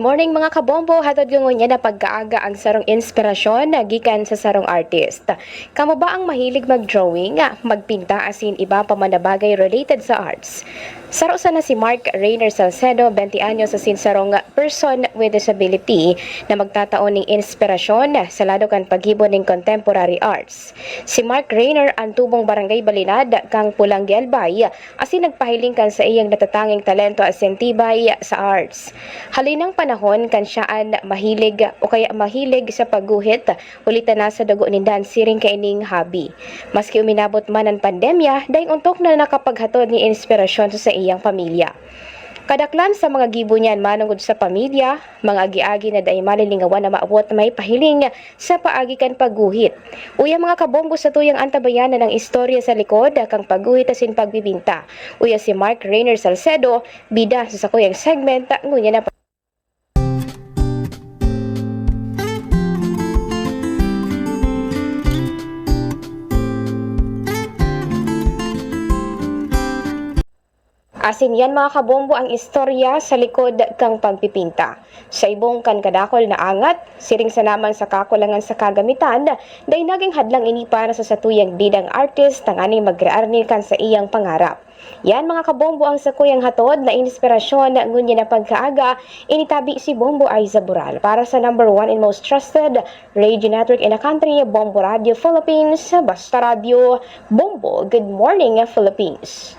Morning mga kabombo, hatod gungon niya na pagkaaga ang sarong inspirasyon na gikan sa sarong artist. Kamo ba ang mahilig mag-drawing, magpinta asin iba pa man na bagay related sa arts? Saro sana si Mark Rainer Salcedo, 20 anyos asin sarong person with disability na magtataon ng inspirasyon sa lado kan paghibon ng contemporary arts. Si Mark Rainer ang tubong barangay Balinad kang Pulang Gelbay asin nagpahiling kan sa iyang natatanging talento asin tibay sa arts. Halinang panahon kan siyaan mahilig o kaya mahilig sa pagguhit ulitan na sa dugo nindan siring kaining hobby. Maski uminabot man ang pandemya, dahil untok na nakapaghatod ni inspirasyon sa iyang pamilya. Kadaklan sa mga gibo niyan manungod sa pamilya, mga agi-agi na dahil malilingawan na maabot may pahiling sa paagi kan pagguhit. Uya mga kabombo sa tuyang antabayanan ng istorya sa likod kang pagguhit asin pagbibinta. Uya si Mark Rainer Salcedo, bida sa sakuyang segment ngunya na asin yan mga kabombo ang istorya sa likod kang pagpipinta. Sa ibong kan kadakol na angat, siring sa naman sa kakulangan sa kagamitan, dahil naging hadlang ini para sa satuyang bidang artist ang aning magrearnil kan sa iyang pangarap. Yan mga kabombo ang sakuyang hatod na inspirasyon ngunya na pagkaaga, initabi si Bombo Aiza Bural para sa #1 and most trusted radio network in the country, Bombo Radio Philippines, Basta Radio, Bombo, Good Morning Philippines.